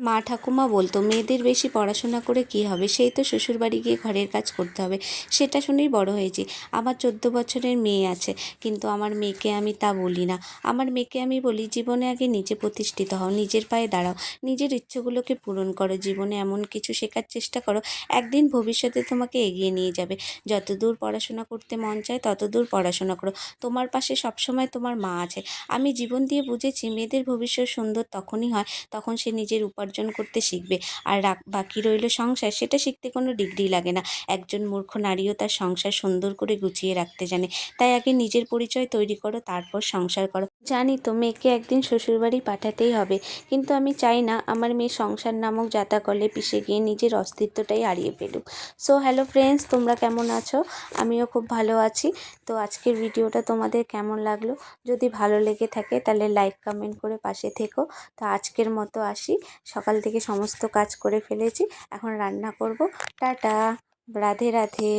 মা ঠাকুমা বলতো মেয়েদের বেশি পড়াশোনা করে কী হবে, সেই তো শ্বশুরবাড়ি গিয়ে ঘরের কাজ করতে হবে। সেটা শুনেই বড় হয়েছি। আমার 14 বছরের মেয়ে আছে, কিন্তু আমার মেয়েকে আমি তা বলি না। আমার মেয়েকে আমি বলি, জীবনে আগে নিজে প্রতিষ্ঠিত হও, নিজের পায়ে দাঁড়াও, নিজের ইচ্ছেগুলোকে পূরণ করো, জীবনে এমন কিছু শেখার চেষ্টা করো, একদিন ভবিষ্যতে তোমাকে এগিয়ে নিয়ে যাবে। যতদূর পড়াশোনা করতে মন চায় ততদূর পড়াশোনা করো, তোমার পাশে সবসময় তোমার মা আছে। আমি জীবন দিয়ে বুঝেছি, মেয়েদের ভবিষ্যৎ সুন্দর তখনই হয় তখন সে নিজের উপার্জন করতে শিখবে। আর বাকি রইল সংসার, সেটা শিখতে কোনো ডিগ্রি লাগে না। একজন মূর্খ নারীও তার সংসার সুন্দর করে গুছিয়ে রাখতে জানে। তাই আগে নিজের পরিচয় তৈরি করো, তারপর সংসার করো। জানি তো মেয়েকে একদিন শ্বশুরবাড়ি পাঠাতেই হবে, কিন্তু আমি চাই না আমার মেয়ে সংসার নামক জাতাকলে পিষে গিয়ে নিজের অস্তিত্বটাই হারিয়ে ফেলুক। সো হ্যালো ফ্রেন্ডস, তোমরা কেমন আছো? আমিও খুব ভালো আছি। তো আজকের ভিডিওটা তোমাদের কেমন লাগলো? যদি ভালো লেগে থাকে তাহলে লাইক কমেন্ট করে পাশে থেকো। তো আজকের মতো আসি, সকাল থেকে সমস্ত কাজ করে ফেলেছি, এখন রান্না করব। টাটা, রাধে রাধে।